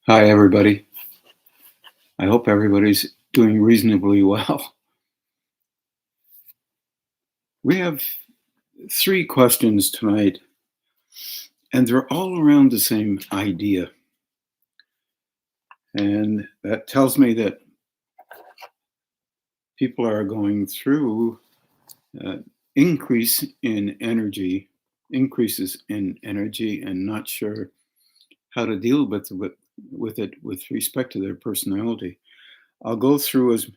Hi, everybody. I hope everybody's doing reasonably well. We have three questions tonight, and they're all around the same idea. And that tells me that people are going through uh, increases in energy, and not sure how to deal with it with respect to their personality. I'll go through as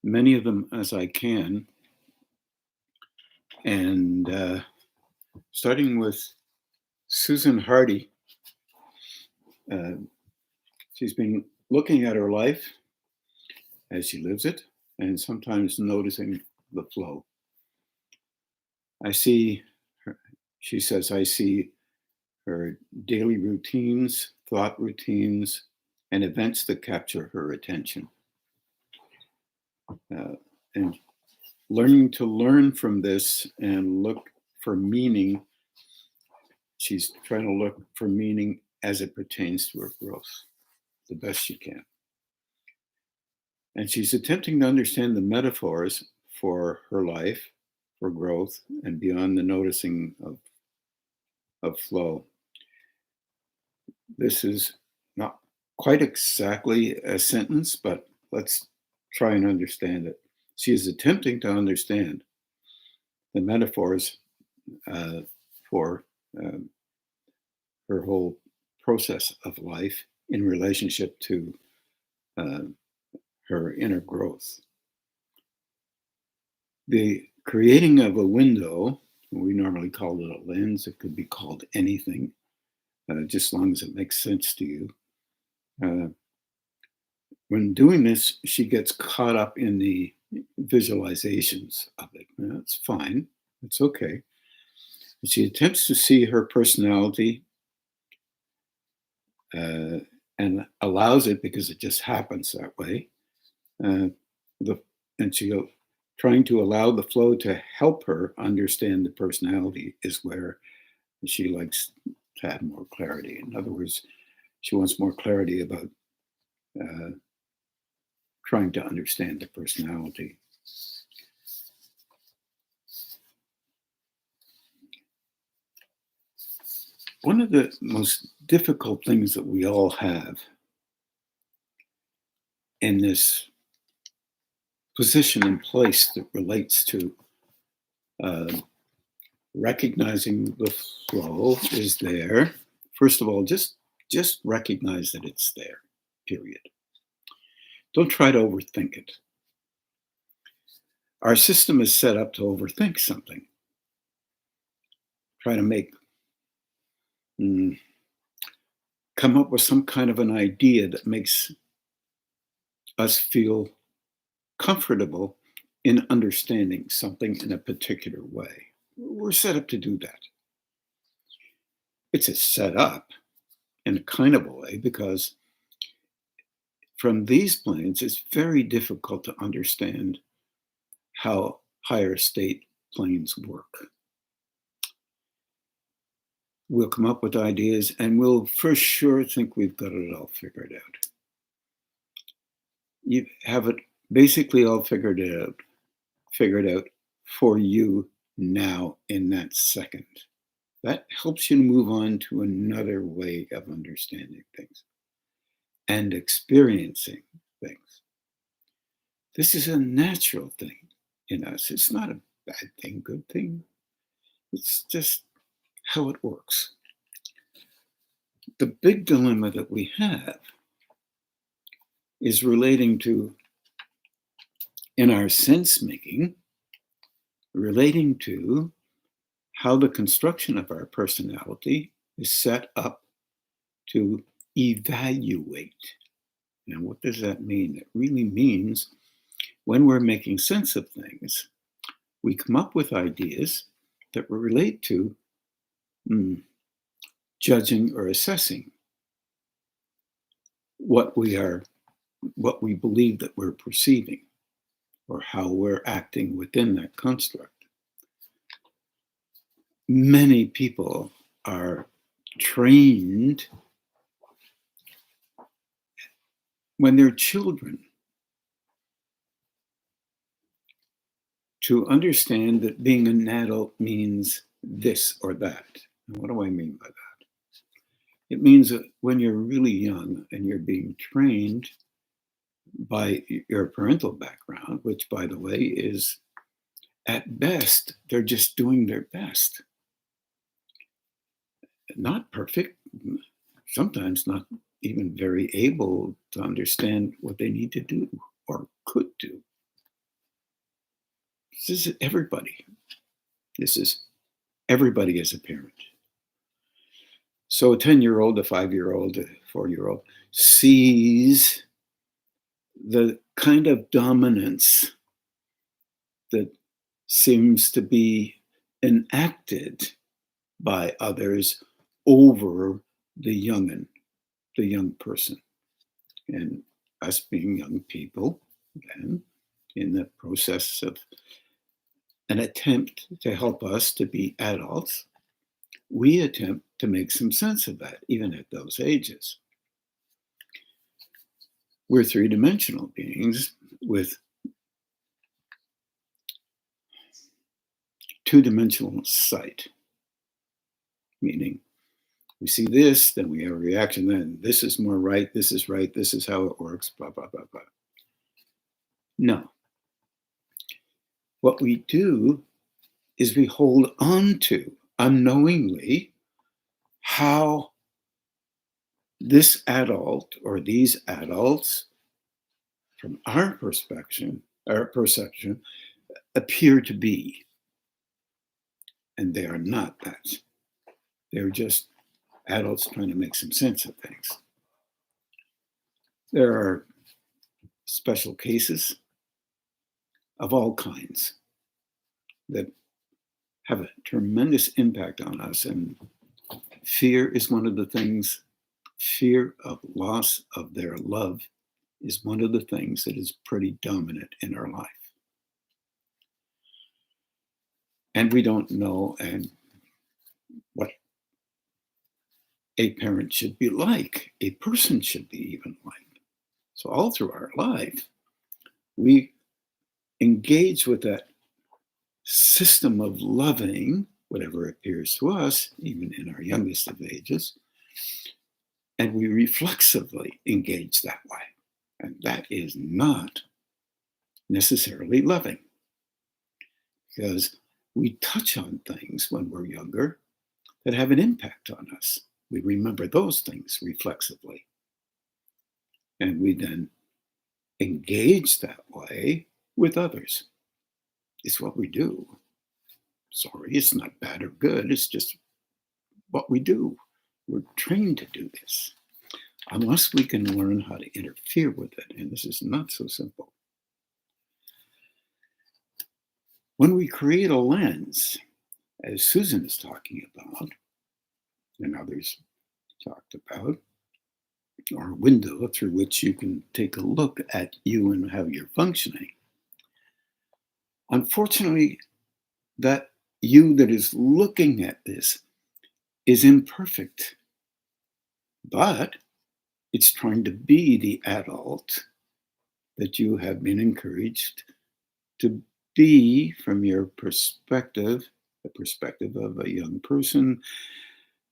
many of them as I can, and starting with Susan Hardy. Uh, she's been looking at her life as she lives it and sometimes noticing the flow. I see her, she says, I see her daily routines, thought routines, and events that capture her attention. And learning to learn from this and look for meaning, she's trying to look for meaning as it pertains to her growth the best she can. And she's attempting to understand the metaphors for her life, for growth, and beyond the noticing of flow. This is not quite exactly a sentence, but let's try and understand it. She is attempting to understand the metaphors for her whole process of life in relationship to uh, her inner growth. The creating of a window, we normally call it a lens, it could be called anything, just as long as it makes sense to you. When doing this, she gets caught up in the visualizations of it. That's fine, it's okay. She attempts to see her personality and allows it because it just happens that way. Uh, and she's trying to allow the flow to help her understand the personality is where she likes to have more clarity. In other words, she wants more clarity about uh, trying to understand the personality. One of the most difficult things that we all have in this position and place that relates to uh, recognizing the flow is there. First of all, just recognize that it's there, period. Don't try to overthink it. Our system is set up to overthink something. Try to come up with some kind of an idea that makes us feel comfortable in understanding something in a particular way. We're set up to do that. It's a set up in a kind of a way because from these planes, it's very difficult to understand how higher state planes work. We'll come up with ideas and we'll for sure think we've got it all figured out. You have it basically all figured out for you now in that second. That helps you move on to another way of understanding things and experiencing things. This is a natural thing in us. It's not a bad thing, good thing. It's just how it works. The big dilemma that we have is relating to, in our sense making, relating to how the construction of our personality is set up to evaluate. Now, what does that mean? It really means when we're making sense of things, we come up with ideas that relate to judging or assessing what we believe that we're perceiving or how we're acting within that construct. Many people are trained when they're children, to understand that being an adult means this or that. And what do I mean by that? It means that when you're really young and you're being trained by your parental background, which, by the way, is at best, they're just doing their best. Not perfect, sometimes not even very able to understand what they need to do or could do. This is everybody. This is everybody as a parent. So a 10-year-old, a 5-year-old, a 4-year-old sees the kind of dominance that seems to be enacted by others over the young person. And us being young people, then, in the process of an attempt to help us to be adults, we attempt to make some sense of that, even at those ages. We're three-dimensional beings with two-dimensional sight, meaning we see this, then we have a reaction, then this is more right, this is how it works, blah, blah, blah, blah. No. What we do is we hold on to, unknowingly, how this adult or these adults, from our perception, appear to be. And they are not that. They're just adults trying to make some sense of things. There are special cases of all kinds that have a tremendous impact on us. And fear is one of the things, fear of loss of their love is one of the things that is pretty dominant in our life. And we don't know what a parent should be like, a person should be even like. So all through our life, we engage with that system of loving, whatever appears to us, even in our youngest of ages, and we reflexively engage that way. And that is not necessarily loving, because we touch on things when we're younger that have an impact on us. We remember those things reflexively. And we then engage that way with others. It's what we do. Sorry, it's not bad or good. It's just what we do. We're trained to do this, unless we can learn how to interfere with it. And this is not so simple. When we create a lens, as Susan is talking about, and others talked about, or a window through which you can take a look at you and how you're functioning, unfortunately, that you that is looking at this is imperfect, but it's trying to be the adult that you have been encouraged to be from your perspective, the perspective of a young person,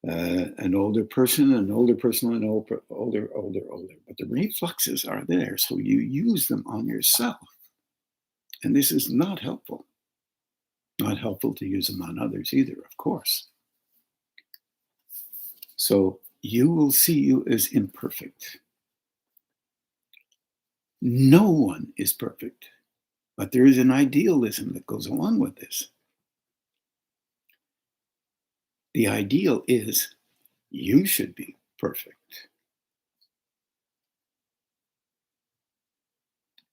an older person, an older. But the reflexes are there, so you use them on yourself. And this is not helpful. Not helpful to use them on others either, of course. So you will see you as imperfect. No one is perfect, but there is an idealism that goes along with this. The ideal is you should be perfect.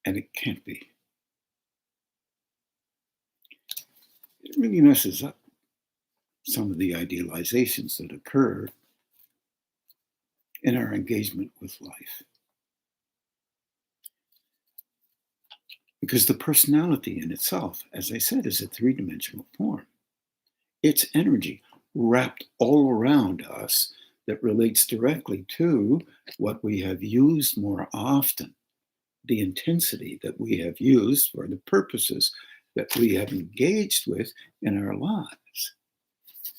And it can't be. It really messes up some of the idealizations that occur in our engagement with life. Because the personality in itself, as I said, is a three-dimensional form. It's energy wrapped all around us that relates directly to what we have used more often, the intensity that we have used for the purposes that we have engaged with in our lives.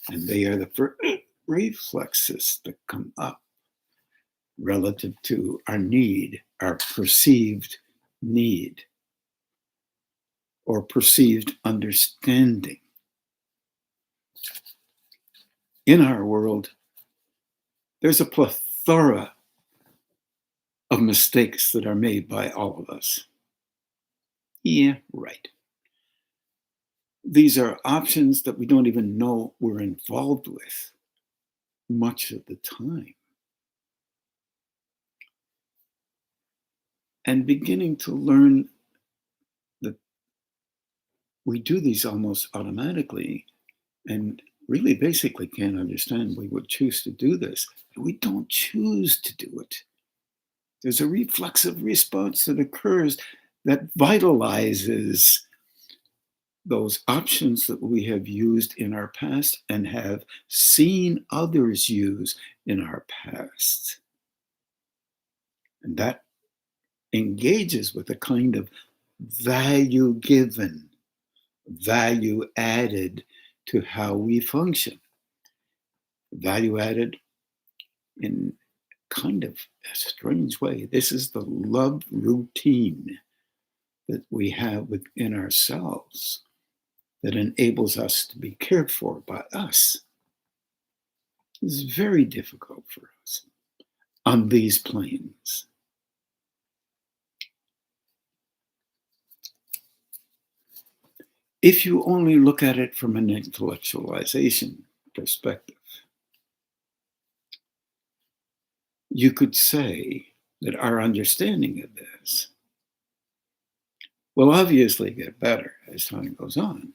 And they are the first reflexes that come up relative to our need, our perceived need, or perceived understanding. In our world, there's a plethora of mistakes that are made by all of us. Yeah, right. These are options that we don't even know we're involved with much of the time. And beginning to learn that we do these almost automatically and really basically can't understand we would choose to do this. We don't choose to do it. There's a reflexive response that occurs that vitalizes those options that we have used in our past and have seen others use in our past. And that engages with a kind of value given, value added to how we function. Value added in kind of a strange way. This is the love routine that we have within ourselves that enables us to be cared for by us. It's very difficult for us on these planes. If you only look at it from an intellectualization perspective, you could say that our understanding of this will obviously get better as time goes on.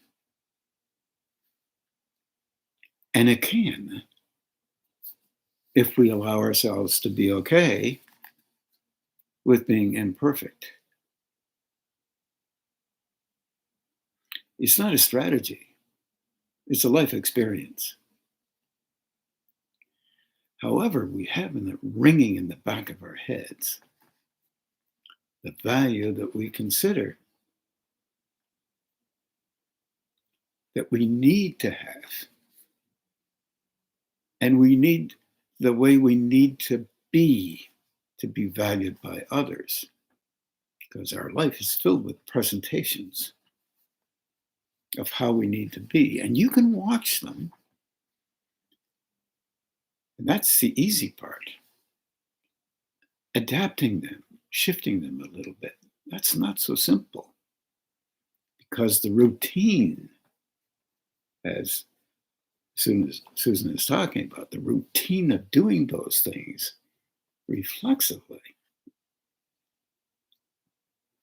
And it can, if we allow ourselves to be okay with being imperfect. It's not a strategy, it's a life experience. However, we have in the ringing in the back of our heads the value that we consider that we need to have. And we need the way we need to be valued by others. Because our life is filled with presentations of how we need to be. And you can watch them. And that's the easy part. Adapting them, shifting them a little bit. That's not so simple. Because the routine, as Susan is talking about, the routine of doing those things reflexively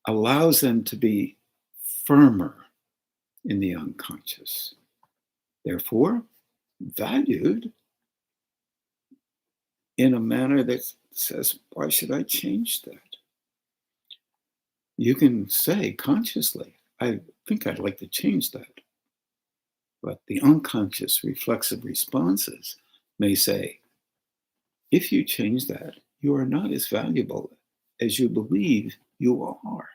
allows them to be firmer in the unconscious. Therefore, valued in a manner that says, why should I change that? You can say consciously, I think I'd like to change that. But the unconscious reflexive responses may say, if you change that, you are not as valuable as you believe you are.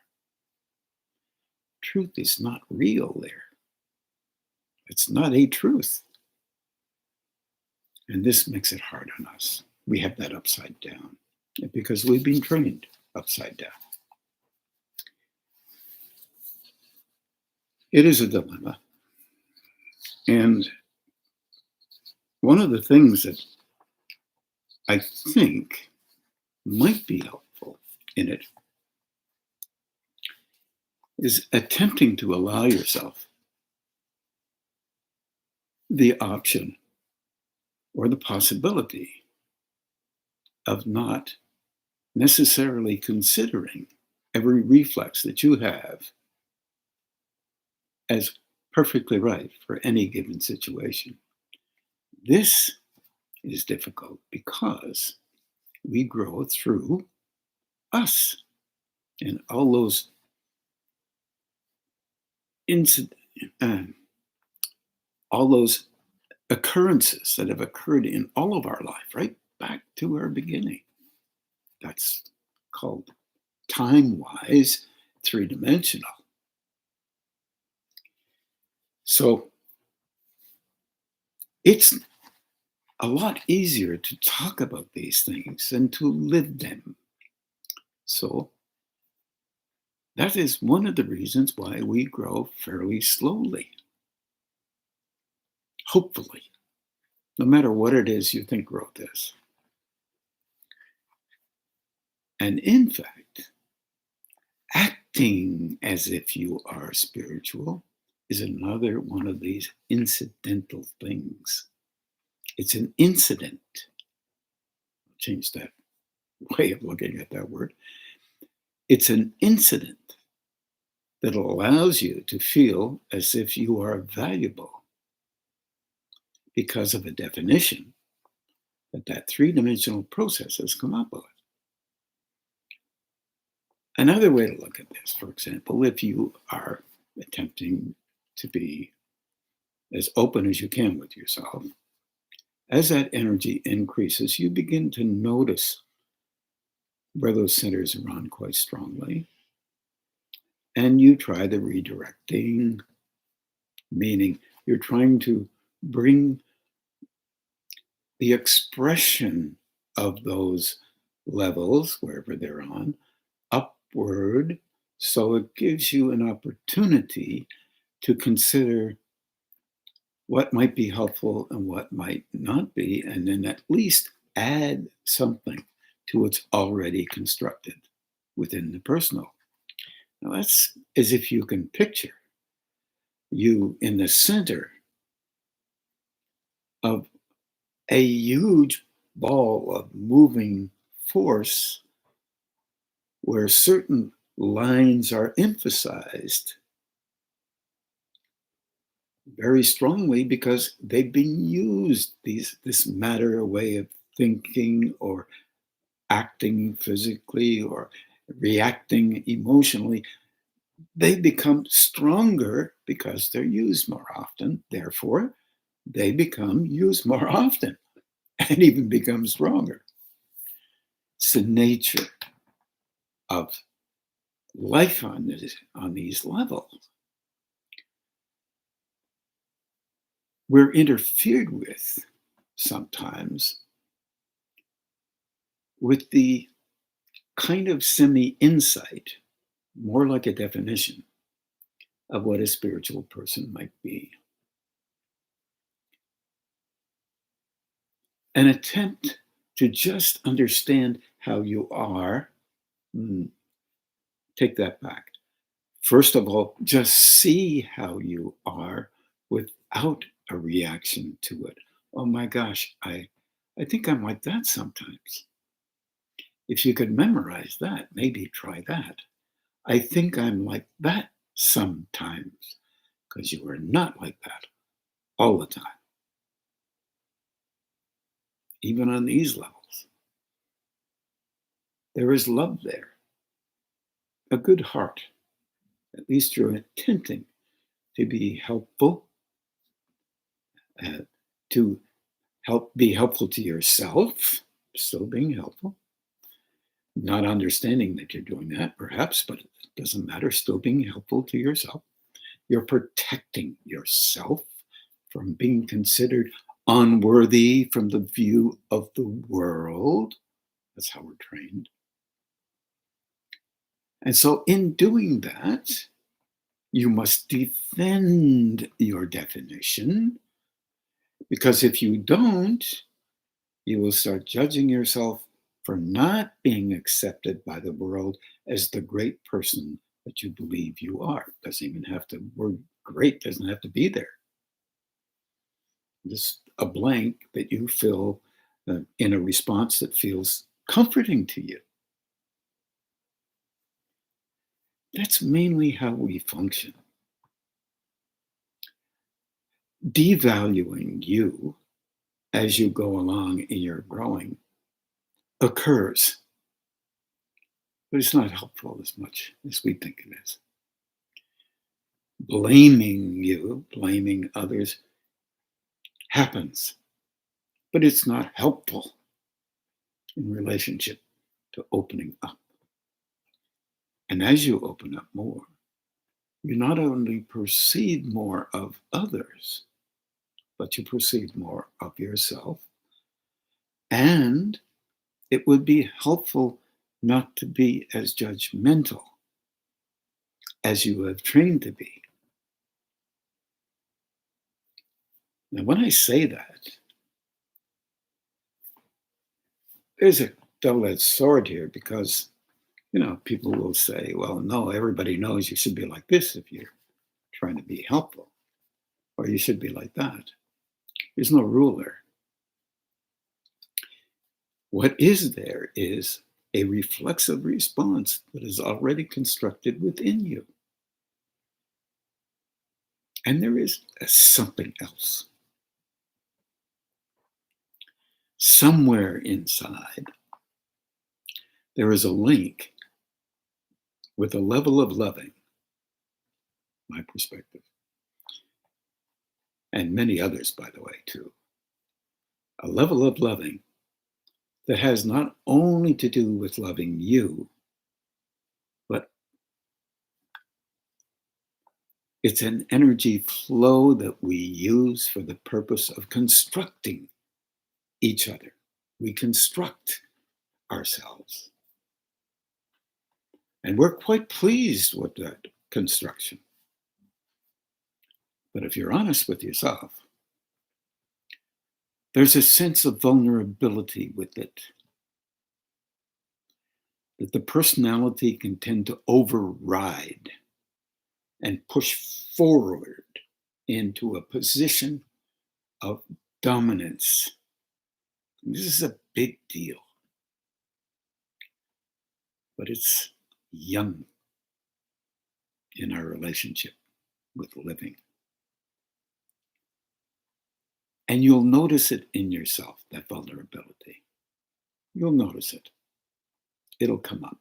Truth is not real there. It's not a truth. And this makes it hard on us. We have that upside down because we've been trained upside down. It is a dilemma. And one of the things that I think might be helpful in it is attempting to allow yourself the option or the possibility of not necessarily considering every reflex that you have as perfectly right for any given situation. This is difficult because we grow through us and all those all those occurrences that have occurred in all of our life, right? back to our beginning. That's called time-wise three-dimensional. So it's a lot easier to talk about these things than to live them. So that is one of the reasons why we grow fairly slowly. Hopefully, no matter what it is you think growth is. And in fact, acting as if you are spiritual is another one of these incidental things. It's an incident. I'll change that way of looking at that word. It's an incident that allows you to feel as if you are valuable because of a definition that three-dimensional process has come up with. Another way to look at this, for example, if you are attempting to be as open as you can with yourself, as that energy increases, you begin to notice where those centers are on quite strongly. And you try the redirecting, meaning you're trying to bring the expression of those levels, wherever they're on, upward, so it gives you an opportunity to consider what might be helpful and what might not be, and then at least add something to what's already constructed within the personal. Now that's as if you can picture you in the center of a huge ball of moving force where certain lines are emphasized very strongly because they've been used, this matter way of thinking or acting physically or reacting emotionally. They become stronger because they're used more often. Therefore, they become used more often and even become stronger. It's the nature of life on these levels. We're interfered with sometimes with the kind of semi-insight, more like a definition of what a spiritual person might be. An attempt to just understand how you are. Take that back. First of all, just see how you are without a reaction to it. Oh my gosh, I think I'm like that sometimes. If you could memorize that, maybe try that. I think I'm like that sometimes, because you are not like that all the time, even on these levels. There is love there, a good heart. At least you're attempting to be helpful, to be helpful to yourself, still being helpful, not understanding that you're doing that perhaps, but it doesn't matter, still being helpful to yourself. You're protecting yourself from being considered unworthy from the view of the world. That's how we're trained. And so in doing that, you must defend your definition, because if you don't, you will start judging yourself for not being accepted by the world as the great person that you believe you are. Doesn't even have to, word great doesn't have to be there. Just a blank that you fill in a response that feels comforting to you. That's mainly how we function. Devaluing you as you go along in your growing occurs, but it's not helpful as much as we think it is. Blaming you, blaming others happens, but it's not helpful. in relationship to opening up. And as you open up more, you not only perceive more of others, but you perceive more of yourself. And it would be helpful not to be as judgmental as you have trained to be. Now, when I say that, there's a double-edged sword here because, people will say, well, no, everybody knows you should be like this if you're trying to be helpful, or you should be like that. There's no rule there. What is there is a reflexive response that is already constructed within you. And there is something else. Somewhere inside, there is a link with a level of loving, my perspective, and many others, by the way, too. A level of loving that has not only to do with loving you, but it's an energy flow that we use for the purpose of constructing each other. We construct ourselves. And we're quite pleased with that construction. But if you're honest with yourself, there's a sense of vulnerability with it, that the personality can tend to override and push forward into a position of dominance. This is a big deal, but it's young in our relationship with living. And you'll notice it in yourself, that vulnerability. You'll notice it. It'll come up.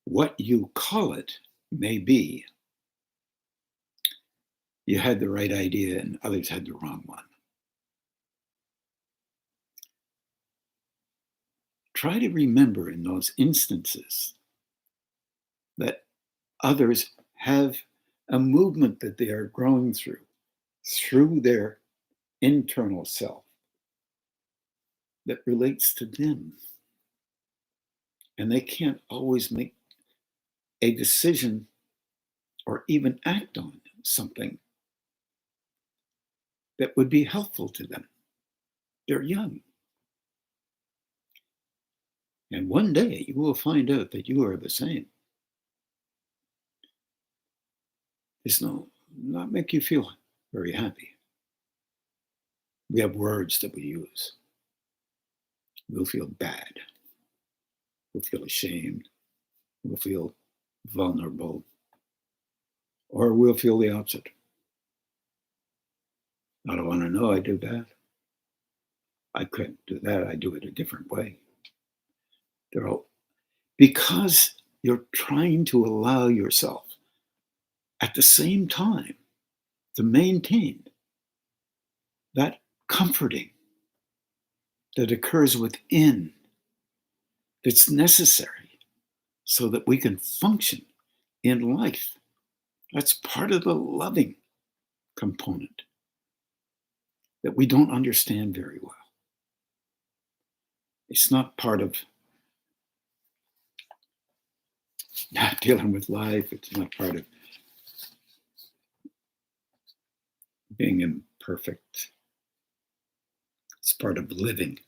What you call it may be you had the right idea and others had the wrong one. Try to remember in those instances that others have a movement that they are growing through their internal self that relates to them. And they can't always make a decision or even act on something that would be helpful to them. They're young. And one day you will find out that you are the same. This not make you feel very happy. We have words that we use. We'll feel bad. We'll feel ashamed. We'll feel vulnerable. Or we'll feel the opposite. I don't want to know I do that. I couldn't do that. I do it a different way. Because you're trying to allow yourself at the same time to maintain that comforting that occurs within, that's necessary so that we can function in life. That's part of the loving component that we don't understand very well. It's not part of not dealing with life. It's not part of being imperfect. It's part of living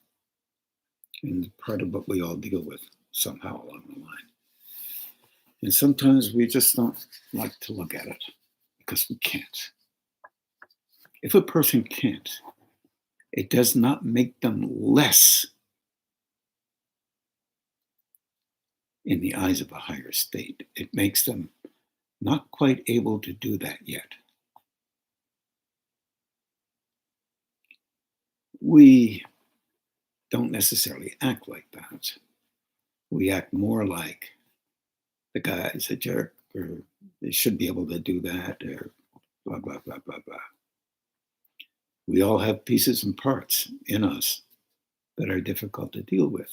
and part of what we all deal with somehow along the line. And sometimes we just don't like to look at it because we can't. If a person can't, it does not make them less in the eyes of a higher state. It makes them not quite able to do that yet. We don't necessarily act like that. We act more like the guy's a jerk, or they should be able to do that, or blah, blah, blah, blah, blah. We all have pieces and parts in us that are difficult to deal with.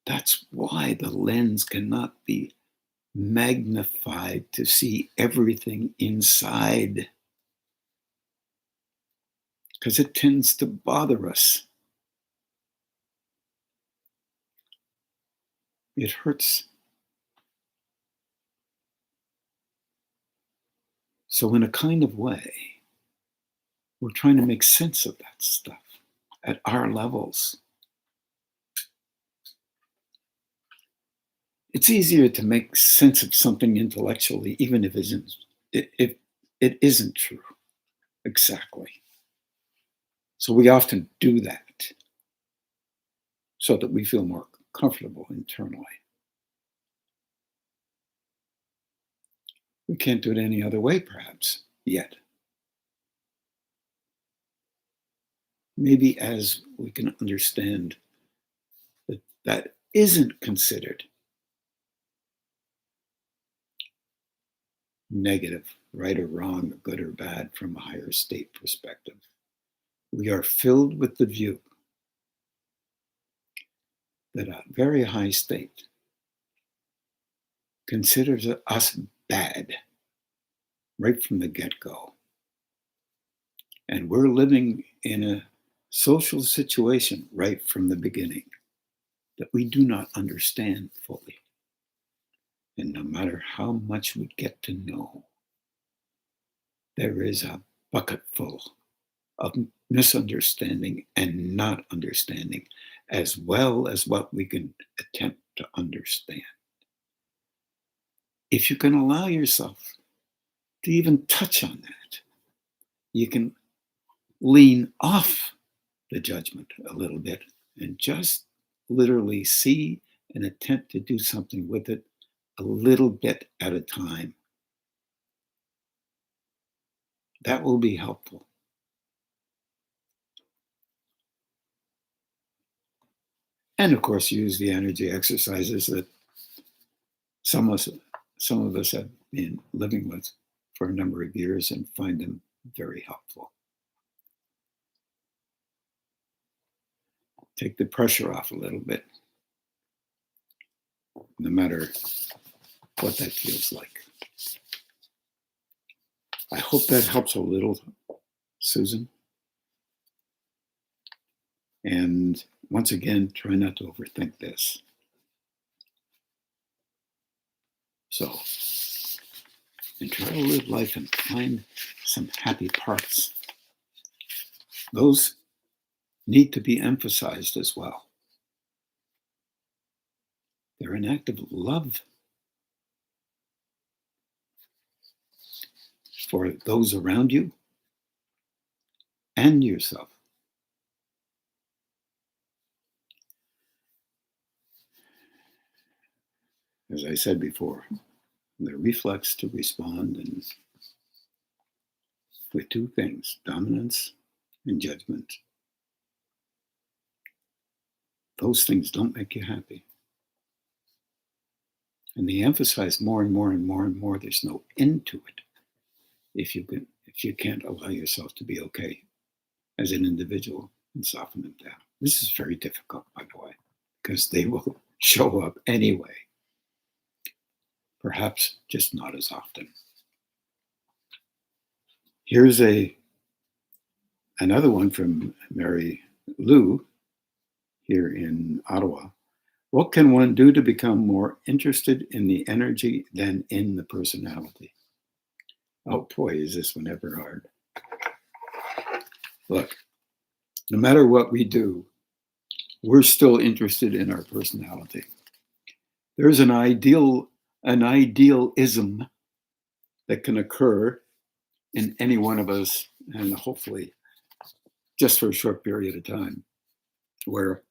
That's why the lens cannot be magnified to see everything inside, because it tends to bother us. It hurts. So in a kind of way, we're trying to make sense of that stuff at our levels. It's easier to make sense of something intellectually, even if it isn't true exactly. So we often do that so that we feel more comfortable internally. We can't do it any other way, perhaps, yet. Maybe as we can understand that that isn't considered negative, right or wrong, or good or bad from a higher state perspective. We are filled with the view that a very high state considers us bad right from the get-go. And we're living in a social situation right from the beginning that we do not understand fully. And no matter how much we get to know, there is a bucket full of misunderstanding and not understanding, as well as what we can attempt to understand. If you can allow yourself to even touch on that, you can lean off the judgment a little bit and just literally see and attempt to do something with it a little bit at a time. That will be helpful. And of course, use the energy exercises that some of us have been living with for a number of years and find them very helpful. Take the pressure off a little bit, no matter what that feels like. I hope that helps a little, Susan. And once again, try not to overthink this. So, and try to live life and find some happy parts. Those need to be emphasized as well. They're an act of love for those around you and yourself. As I said before, the reflex to respond and with two things, dominance and judgment. Those things don't make you happy. And they emphasize more and more and more and more. There's no end to it if you can't allow yourself to be okay as an individual and soften them down. This is very difficult, by the way, because they will show up anyway. Perhaps just not as often. Here's another one from Mary Lou here in Ottawa. What can one do to become more interested in the energy than in the personality? Oh boy, is this one ever hard. Look, no matter what we do, we're still interested in our personality. There's an idealism that can occur in any one of us, and hopefully just for a short period of time, where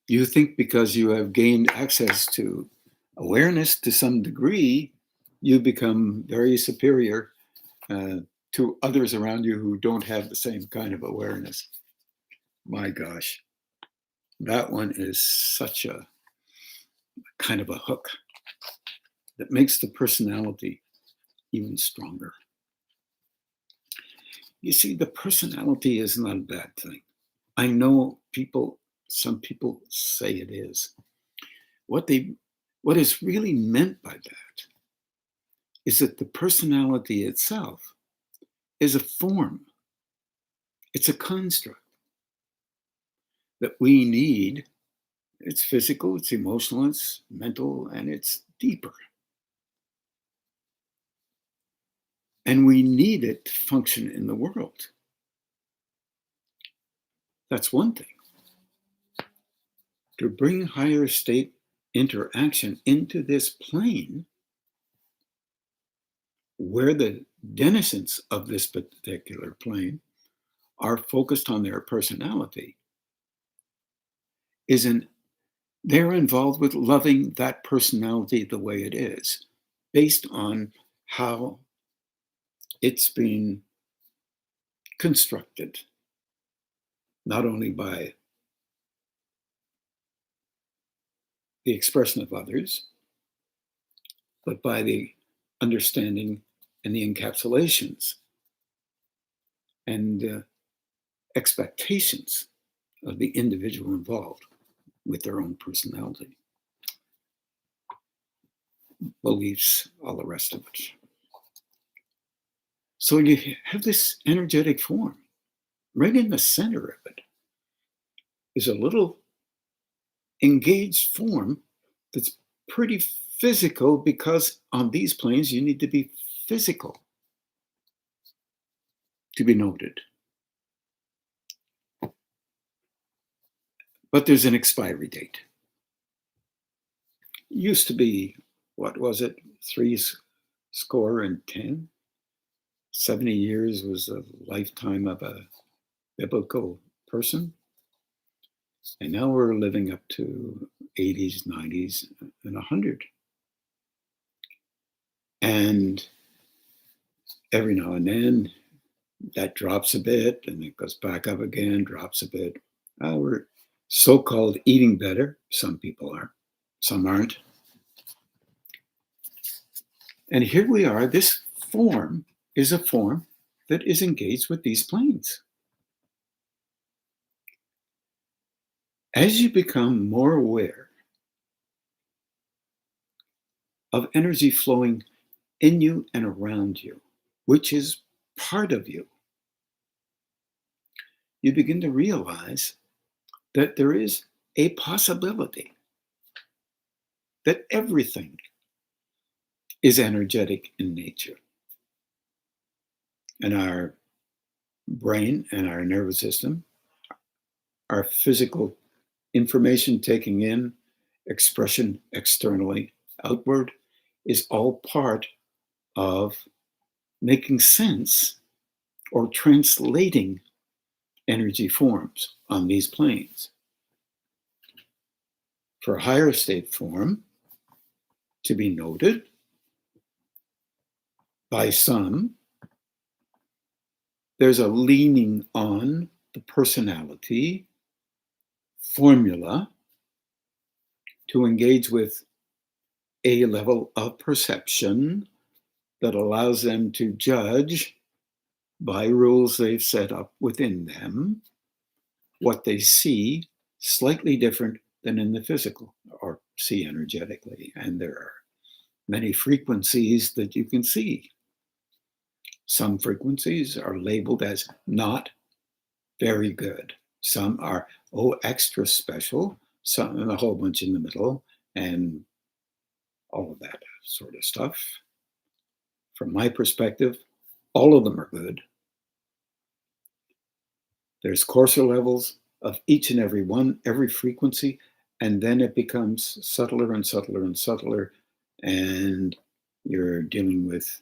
you think because you have gained access to awareness to some degree, you become very superior to others around you who don't have the same kind of awareness. My gosh, that one is such a kind of a hook that makes the personality even stronger. You see, the personality is not a bad thing. I know people Some people say it is. What is really meant by that is that the personality itself is a form. It's a construct that we need. It's physical, it's emotional, it's mental, and it's deeper. And we need it to function in the world. That's one thing. To bring higher state interaction into this plane, where the denizens of this particular plane are focused on their personality, they're involved with loving that personality the way it is, based on how it's been constructed, not only by the expression of others, but by the understanding and the encapsulations and expectations of the individual involved with their own personality, beliefs, all the rest of it. So you have this energetic form. Right in the center of it is a little engaged form that's pretty physical, because on these planes you need to be physical to be noted. But there's an expiry date. It used to be, what was it, 70 70 years was a lifetime of a biblical person. And now we're living up to 80s, 90s, and 100. And every now and then that drops a bit and it goes back up again, drops a bit. We're so-called eating better. Some people are, some aren't. And here we are. This form is a form that is engaged with these planes. As you become more aware of energy flowing in you and around you, which is part of you, you begin to realize that there is a possibility that everything is energetic in nature. And our brain and our nervous system, our physical information taking in, expression externally, outward, is all part of making sense or translating energy forms on these planes. For a higher state form to be noted by some, there's a leaning on the personality formula to engage with a level of perception that allows them to judge by rules they've set up within them what they see slightly different than in the physical or see energetically. And there are many frequencies that you can see. Some frequencies are labeled as not very good. Some are, extra special, some, and a whole bunch in the middle, and all of that sort of stuff. From my perspective, all of them are good. There's coarser levels of each and every one, every frequency, and then it becomes subtler and subtler and subtler, and you're dealing with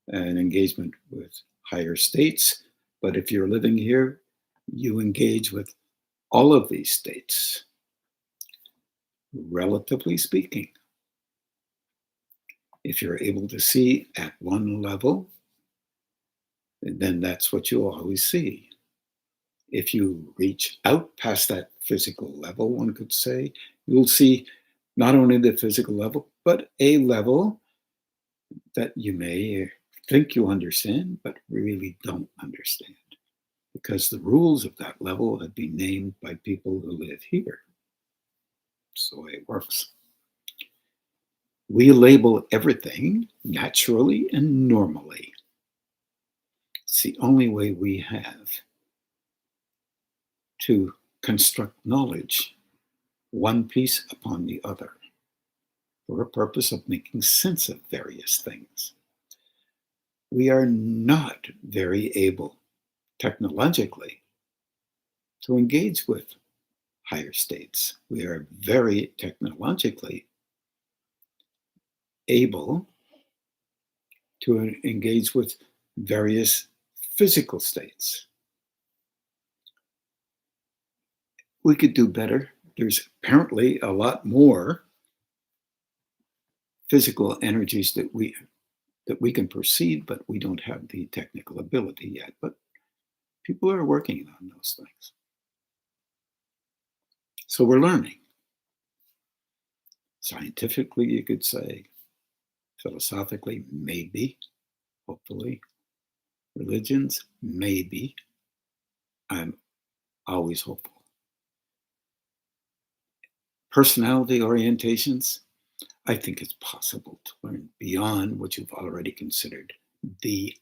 an engagement with higher states. But if you're living here, you engage with all of these states, relatively speaking. If you're able to see at one level, then that's what you'll always see. If you reach out past that physical level, one could say, you'll see not only the physical level, but a level that you may think you understand, but really don't understand. because the rules of that level have been named by people who live here. It's the way it works. We label everything naturally and normally. It's the only way we have to construct knowledge, one piece upon the other, for a purpose of making sense of various things. We are not very able technologically to engage with higher states. We are very technologically able to engage with various physical states. We could do better. There's apparently a lot more physical energies that we can perceive, but we don't have the technical ability yet. But people are working on those things. So we're learning. Scientifically, you could say, philosophically, maybe, hopefully. Religions, maybe. I'm always hopeful. Personality orientations, I think it's possible to learn beyond what you've already considered the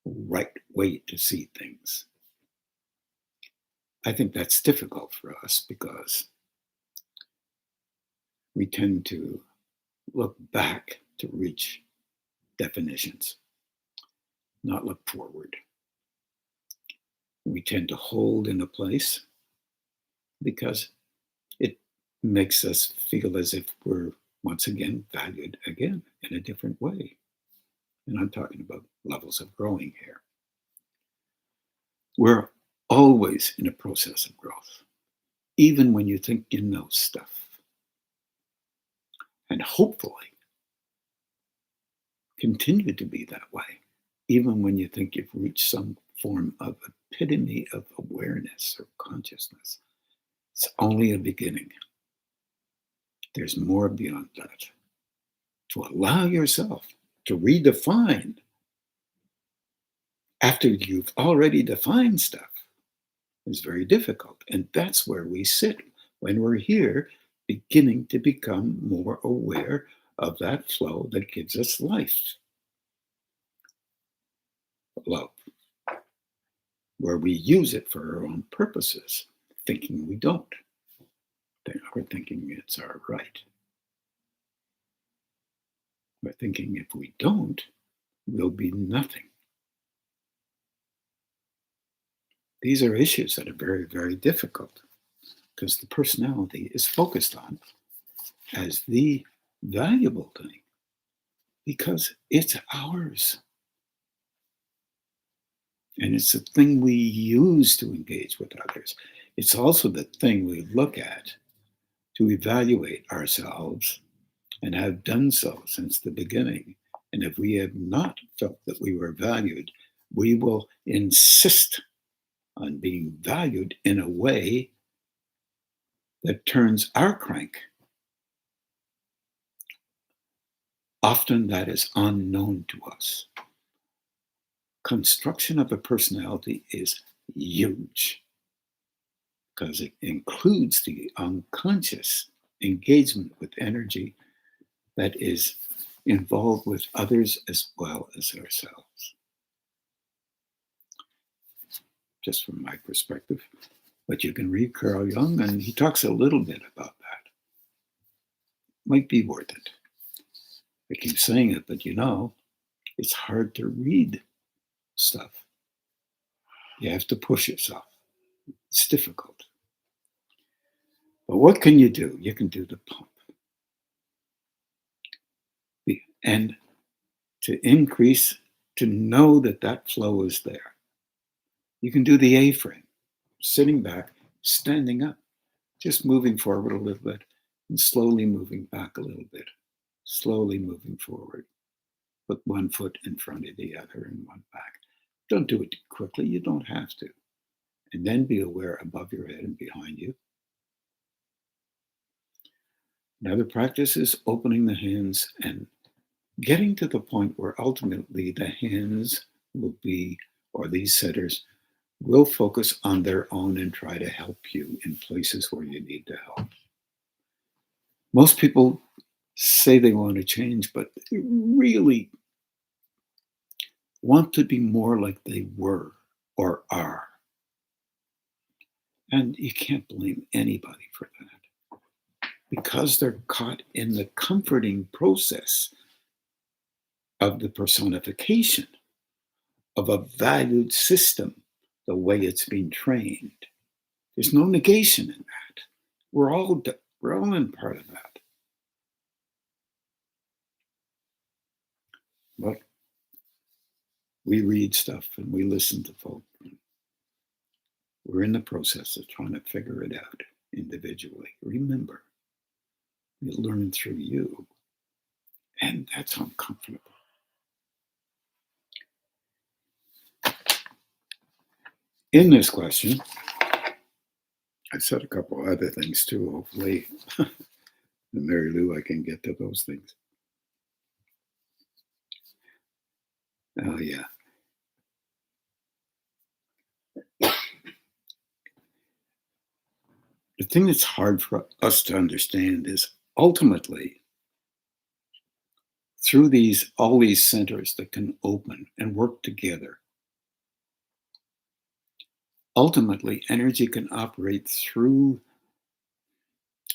right way to see things. I think that's difficult for us because we tend to look back to reach definitions, not look forward. We tend to hold in a place because it makes us feel as if we're once again valued again in a different way. And I'm talking about levels of growing here. We're always in a process of growth, even when you think you know stuff. And hopefully continue to be that way, even when you think you've reached some form of epitome of awareness or consciousness. It's only a beginning. There's more beyond that. To allow yourself to redefine after you've already defined stuff is very difficult. And that's where we sit when we're here, beginning to become more aware of that flow that gives us life. Love. Where we use it for our own purposes, thinking we don't. We're thinking it's our right. We're thinking if we don't, we'll be nothing. These are issues that are very, very difficult because the personality is focused on as the valuable thing because it's ours. And it's the thing we use to engage with others. It's also the thing we look at to evaluate ourselves and have done so since the beginning. And if we have not felt that we were valued, we will insist on being valued in a way that turns our crank. Often that is unknown to us. Construction of a personality is huge because it includes the unconscious engagement with energy that is involved with others as well as ourselves. Just from my perspective. But you can read Carl Jung, and he talks a little bit about that. Might be worth it. I keep saying it, but it's hard to read stuff. You have to push yourself. It's difficult. But what can you do? You can do the pump. And to increase, to know that that flow is there. You can do the A-frame, sitting back, standing up, just moving forward a little bit and slowly moving back a little bit, slowly moving forward. Put one foot in front of the other and one back. Don't do it quickly. You don't have to. And then be aware above your head and behind you. Another practice is opening the hands and getting to the point where ultimately the hands will be, or these setters, will focus on their own and try to help you in places where you need to help. Most people say they want to change, but they really want to be more like they were or are. And you can't blame anybody for that because they're caught in the comforting process of the personification of a valued system, the way it's been trained. There's no negation in that. We're all in part of that. But we read stuff and we listen to folk. We're in the process of trying to figure it out individually. Remember, we learn through you, and that's uncomfortable. In this question, I said a couple other things too. Hopefully, Mary Lou, I can get to those things. Oh, yeah. The thing that's hard for us to understand is ultimately through all these centers that can open and work together, ultimately energy can operate through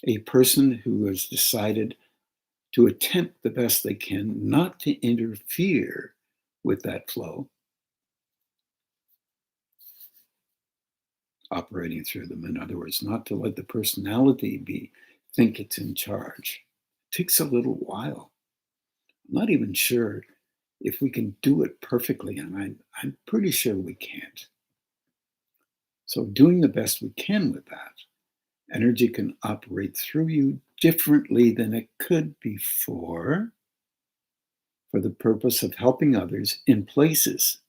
a person who has decided to attempt the best they can not to interfere with that flow operating through them. In other words, not to let the personality think it's in charge. It takes a little while. I'm not even sure if we can do it perfectly, and I'm pretty sure we can't. So doing the best we can with that, energy can operate through you differently than it could before for the purpose of helping others in places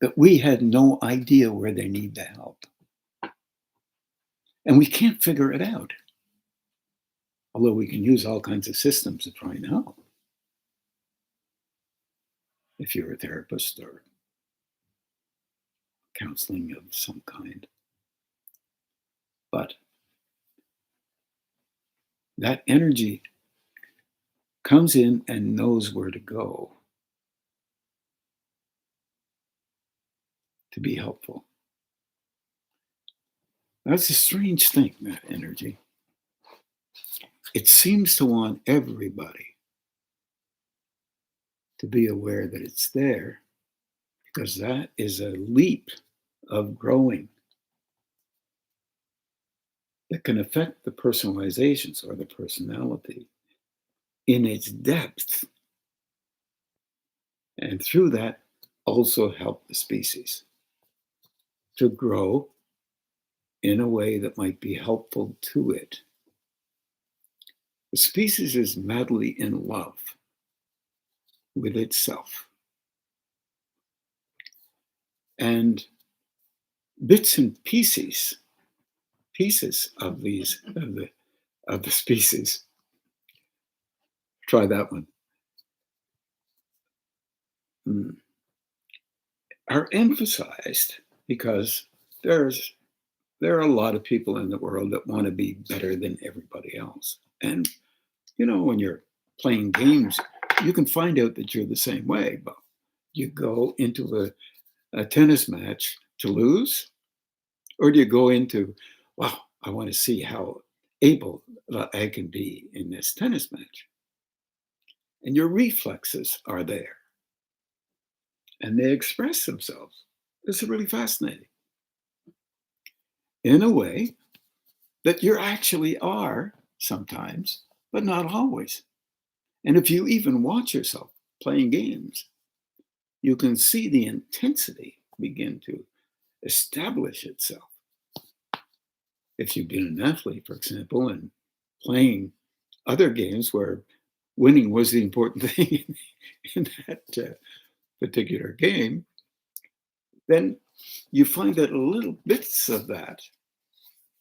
that we had no idea where they need the help. And we can't figure it out. Although we can use all kinds of systems to try and help. If you're a therapist or counseling of some kind. But that energy comes in and knows where to go to be helpful. That's a strange thing, that energy. It seems to want everybody to be aware that it's there, because that is a leap of growing that can affect the personalizations or the personality in its depth. And through that, also help the species to grow in a way that might be helpful to it. The species is madly in love with itself. And bits and pieces of the species, try that one, are emphasized because there are a lot of people in the world that want to be better than everybody else. And, when you're playing games, you can find out that you're the same way. But you go into a tennis match to lose, or do you go into, wow, I want to see how able I can be in this tennis match? And your reflexes are there. And they express themselves. It's really fascinating. In a way that you actually are sometimes, but not always. And if you even watch yourself playing games, you can see the intensity begin to establish itself. If you've been an athlete, for example, and playing other games where winning was the important thing in that particular game, then you find that little bits of that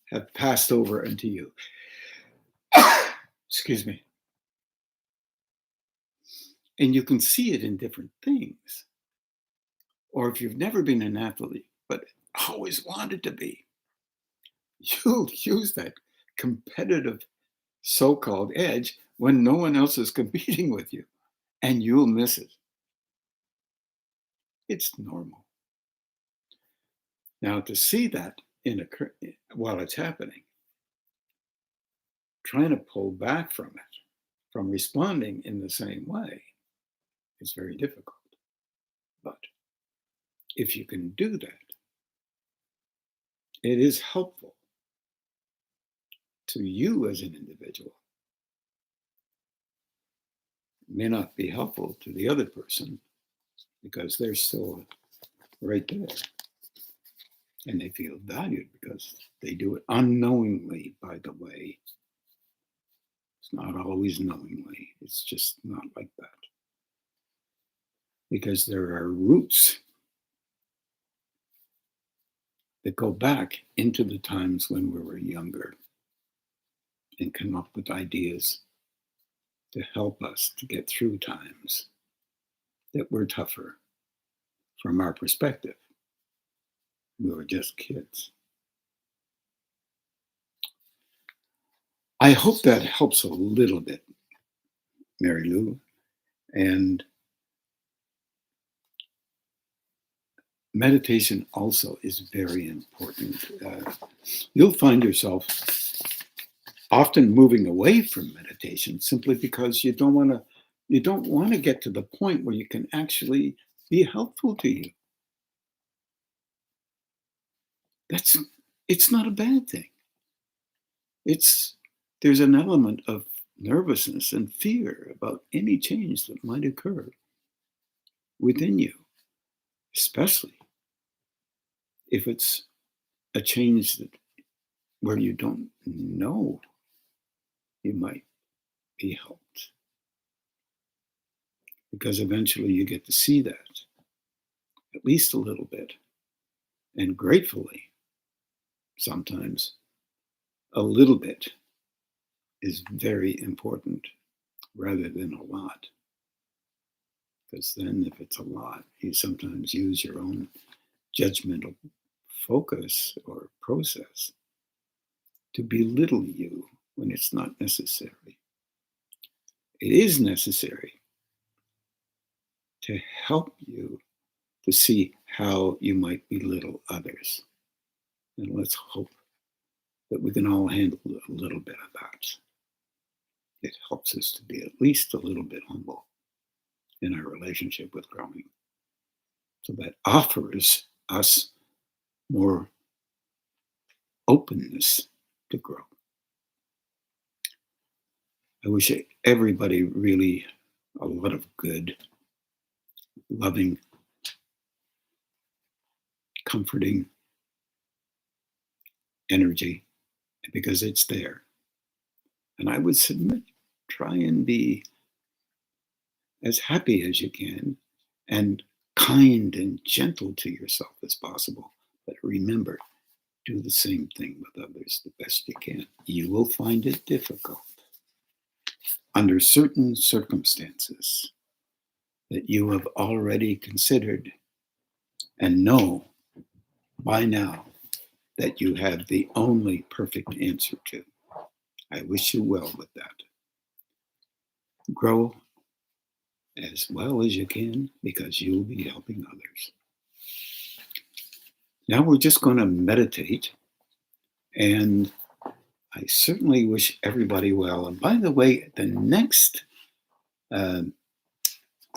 have passed over into you. Excuse me. And you can see it in different things. Or if you've never been an athlete, but always wanted to be. You'll use that competitive so-called edge when no one else is competing with you, and you'll miss it. It's normal. Now, to see that while it's happening, trying to pull back from it, from responding in the same way, is very difficult. But if you can do that, it is helpful to you as an individual. It may not be helpful to the other person because they're still right there. And they feel valued because they do it unknowingly, by the way. It's not always knowingly. It's just not like that. Because there are roots that go back into the times when we were younger and come up with ideas to help us to get through times that were tougher from our perspective. We were just kids. I hope that helps a little bit, Mary Lou. And meditation also is very important. You'll find yourself often moving away from meditation simply because you don't want to get to the point where you can actually be helpful to you. It's not a bad thing. There's an element of nervousness and fear about any change that might occur within you, especially if it's a change where you don't know you might be helped. Because eventually you get to see that, at least a little bit. And gratefully, sometimes a little bit is very important rather than a lot. Because then if it's a lot, you sometimes use your own judgmental focus or process to belittle you when it's not necessary. It is necessary to help you to see how you might belittle others. And let's hope that we can all handle a little bit of that. It helps us to be at least a little bit humble in our relationship with growing. So that offers us more openness to grow. I wish everybody really a lot of good, loving, comforting energy, because it's there. And I would submit, try and be as happy as you can and kind and gentle to yourself as possible. But remember, do the same thing with others the best you can. You will find it difficult under certain circumstances that you have already considered and know by now that you have the only perfect answer to. I wish you well with that. Grow as well as you can because you'll be helping others. Now we're just going to meditate, and I certainly wish everybody well. And by the way, the next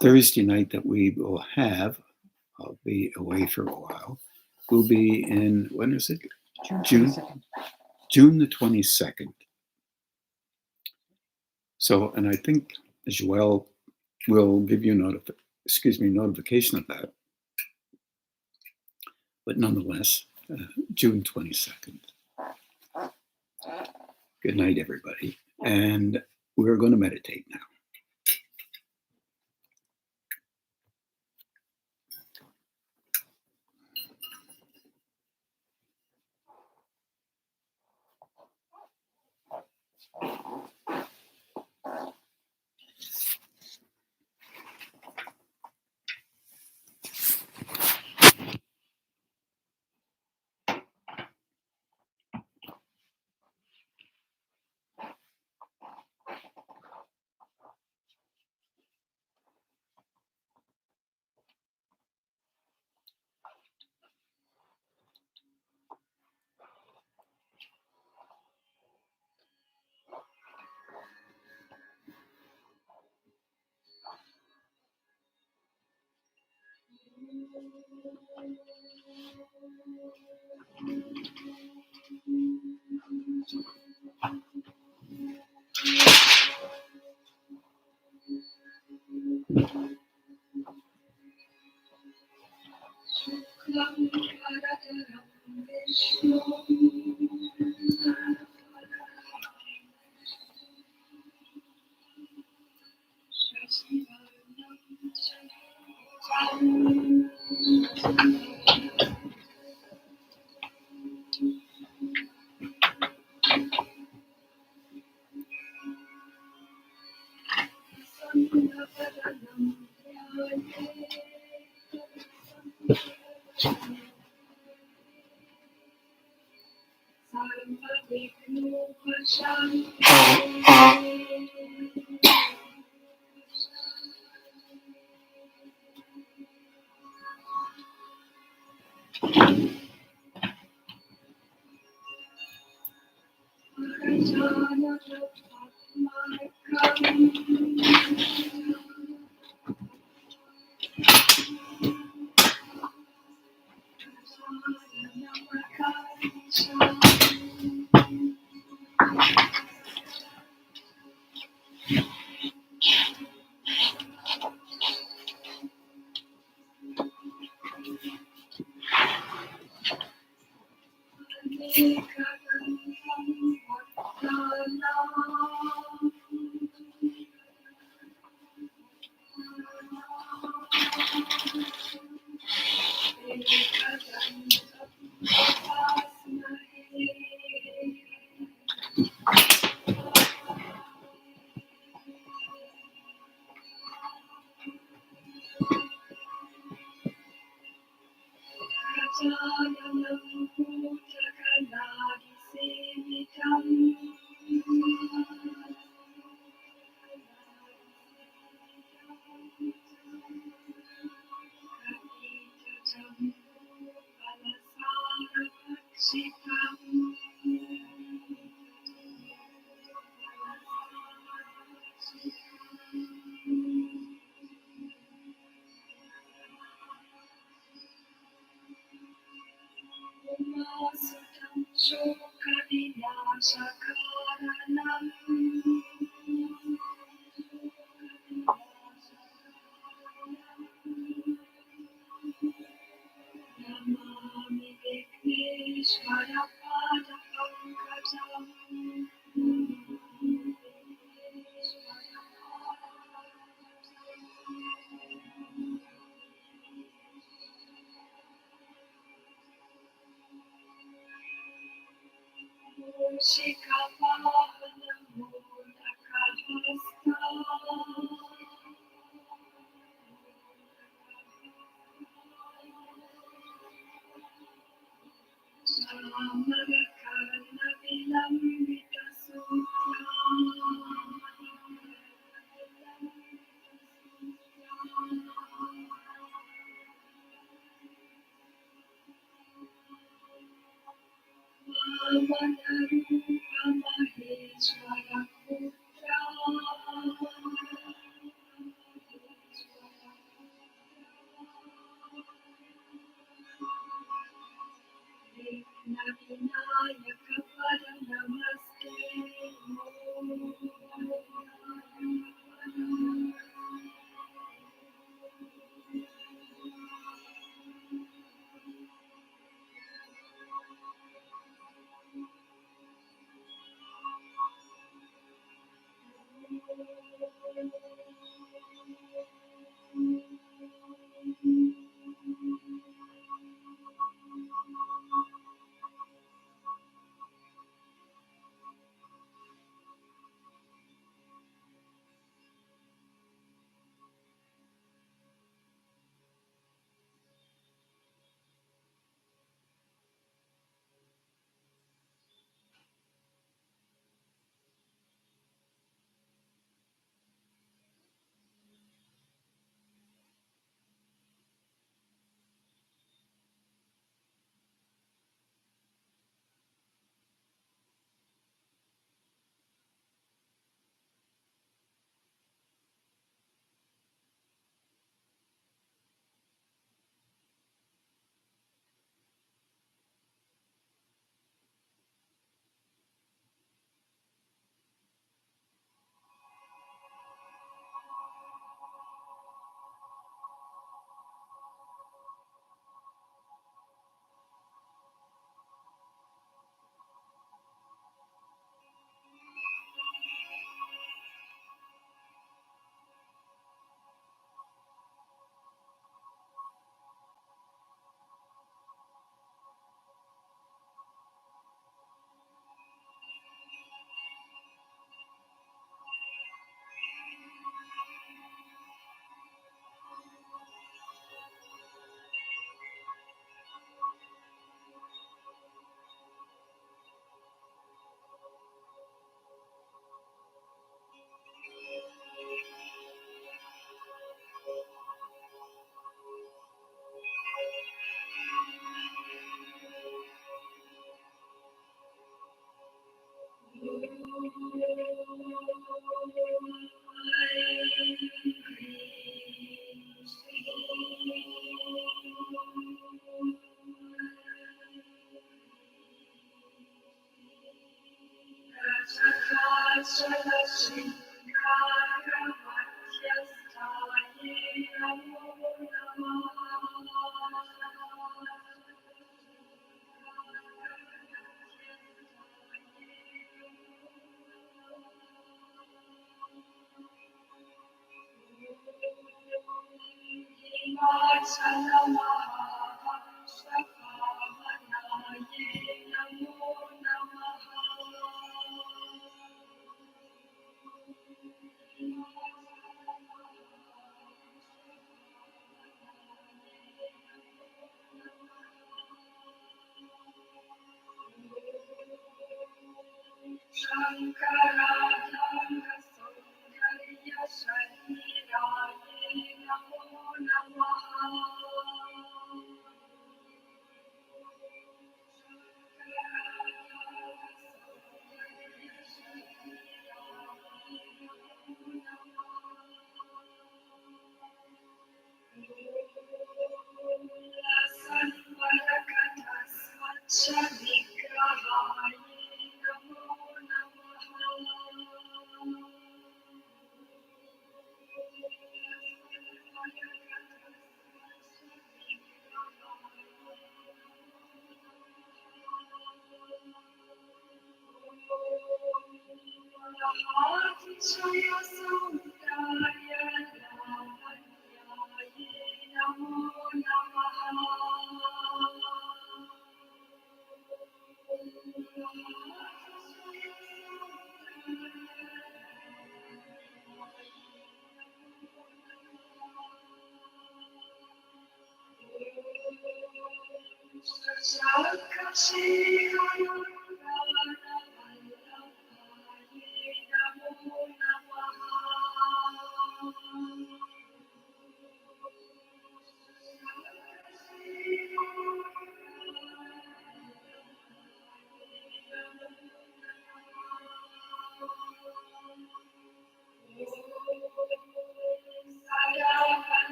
Thursday night that we will have, I'll be away for a while, will be in, when is it? June the 22nd. So, and I think Joelle will give you notification of that. But nonetheless, June 22nd. Good night, everybody. And we're going to meditate now.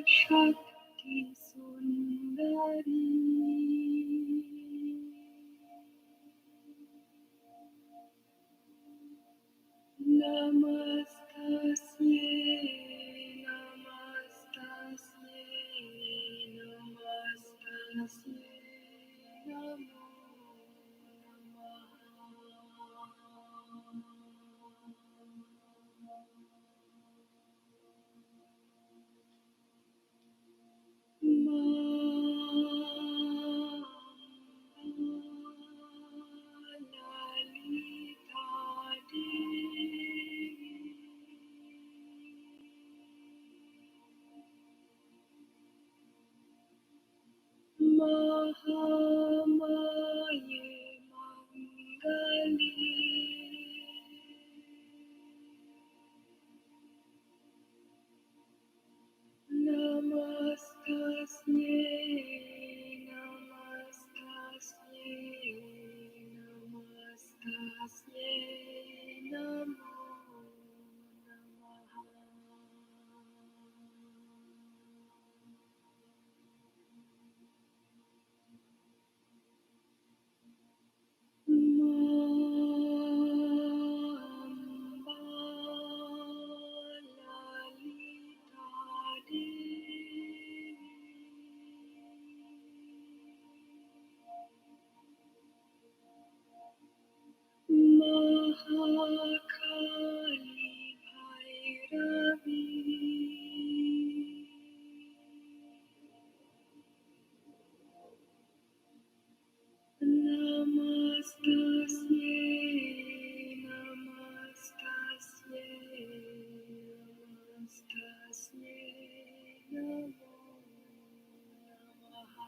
Shakti Sundari Namastasye Namastasye Namastasye Namo Mahamaye Mangali Namastasye Namastasye Namastasye Namo Namaha Mahakali Bhairavi Namastasye Namastasye Namastasye Namo Namaha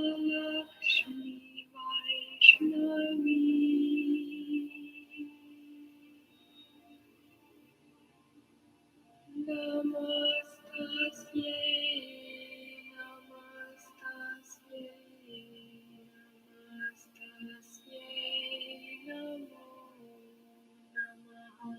Mahalakshmi Vaishnavi Namastasye Namastasye Namastasye Namo Namaha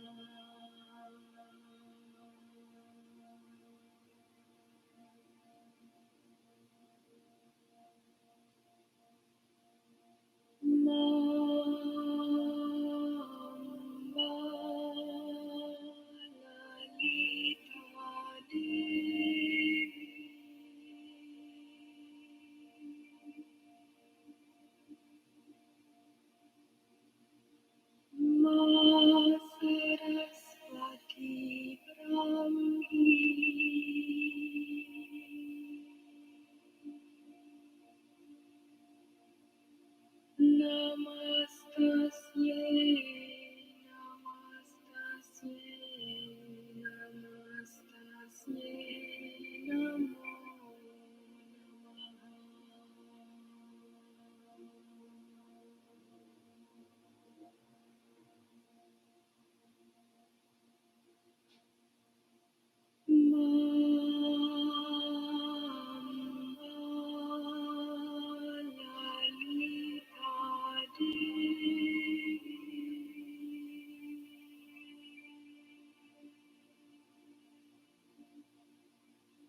Saraswati Brahmi Namastasye Namastasye Namastasye Namo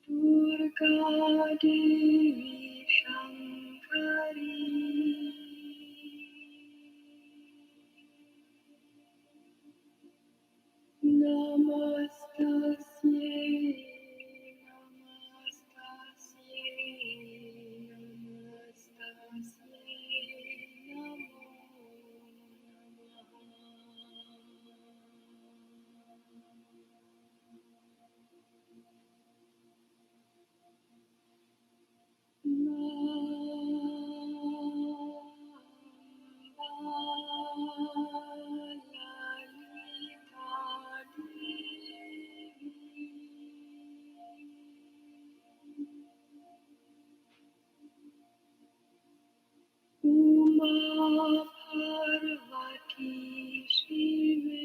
Durga Devi Shankari Namastasye Namastasye Namastasye Namo Ma Parvati Shive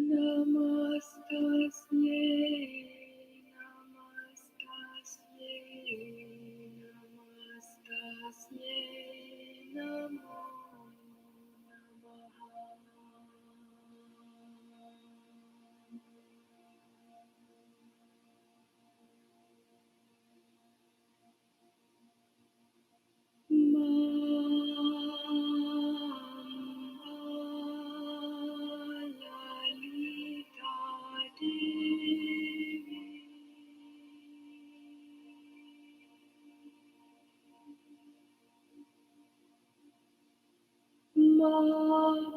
Namastasye Namastasye Namastasye Namo Namaha Lalita Devi Ma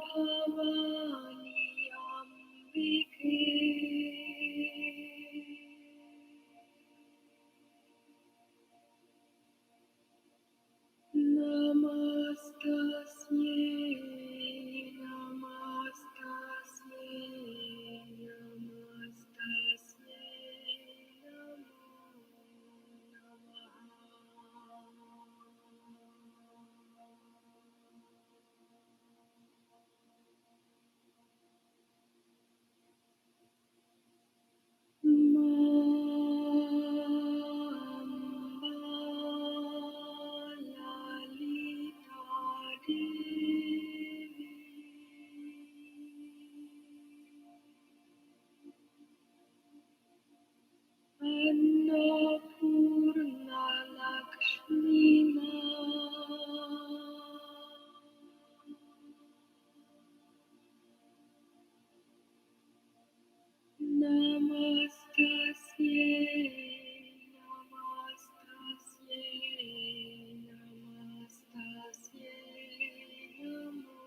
Bhavani Ambike Namastasye Namastasye Namastasye Namo Annapurna Lakshmi Namastasye Namastasye Namastasye Namo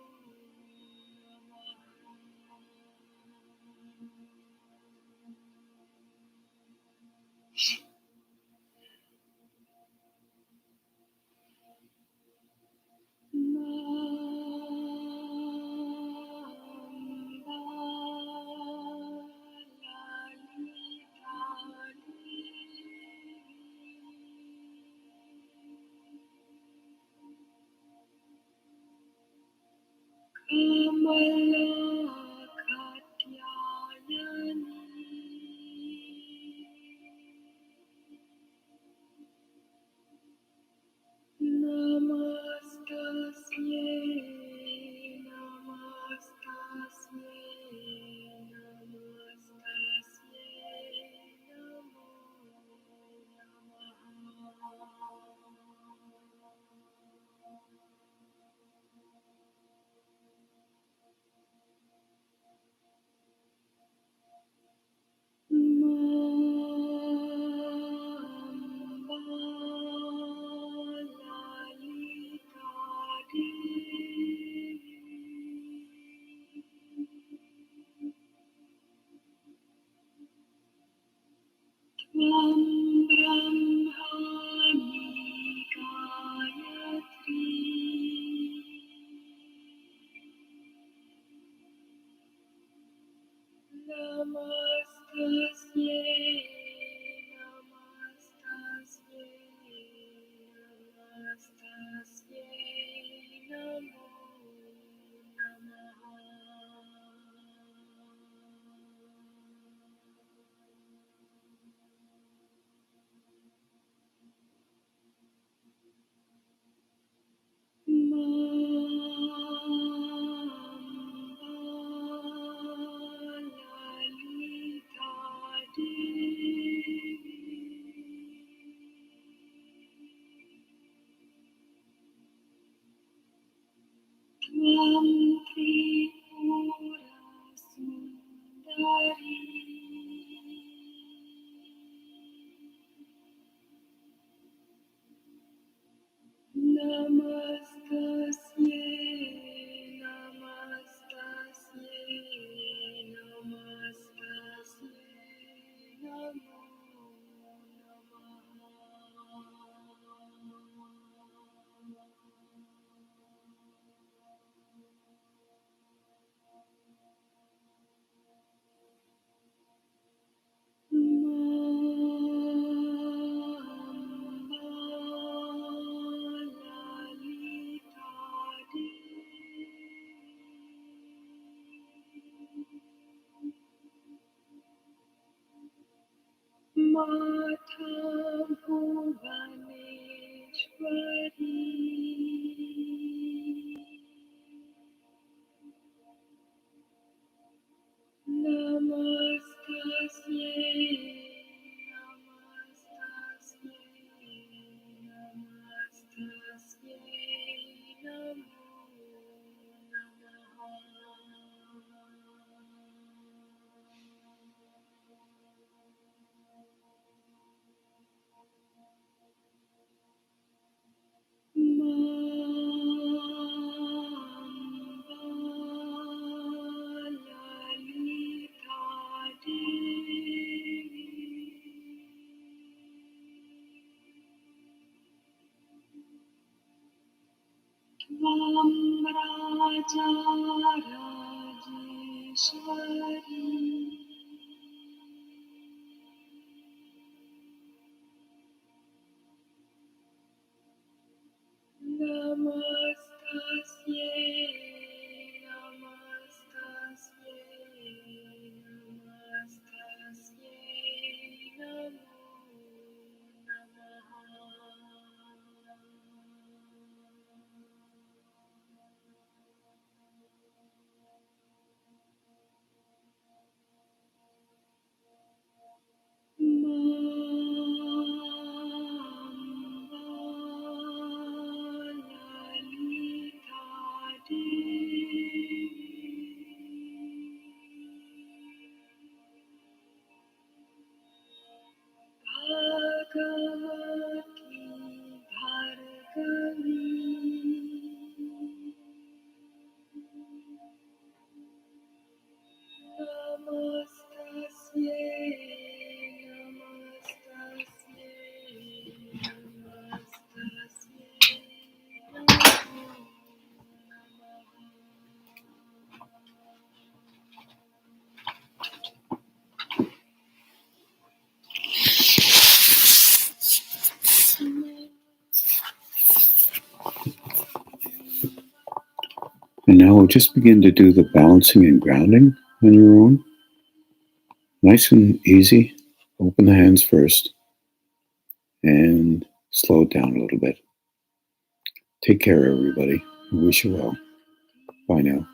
Namastasye, Namastasye, Namastasye, Namo Lalita Devi Tvam Brahmani Gayatri Namastasye, Namastasye, Namastasye, Namo Namaha. Lalita Devi Tvam Tripura Sundari Namastasye, Namastasye, Namastasye, Namo Namaha. माता भुवनेश्वरी नमस्तस्यै नमो राजा राजेश्वरी नमस्तस्यै नमो भगवती भार्गवी नमस्तस्यै And now we'll just begin to do the balancing and grounding on your own. Nice and easy. Open the hands first and slow it down a little bit. Take care, everybody. I wish you well. Bye now.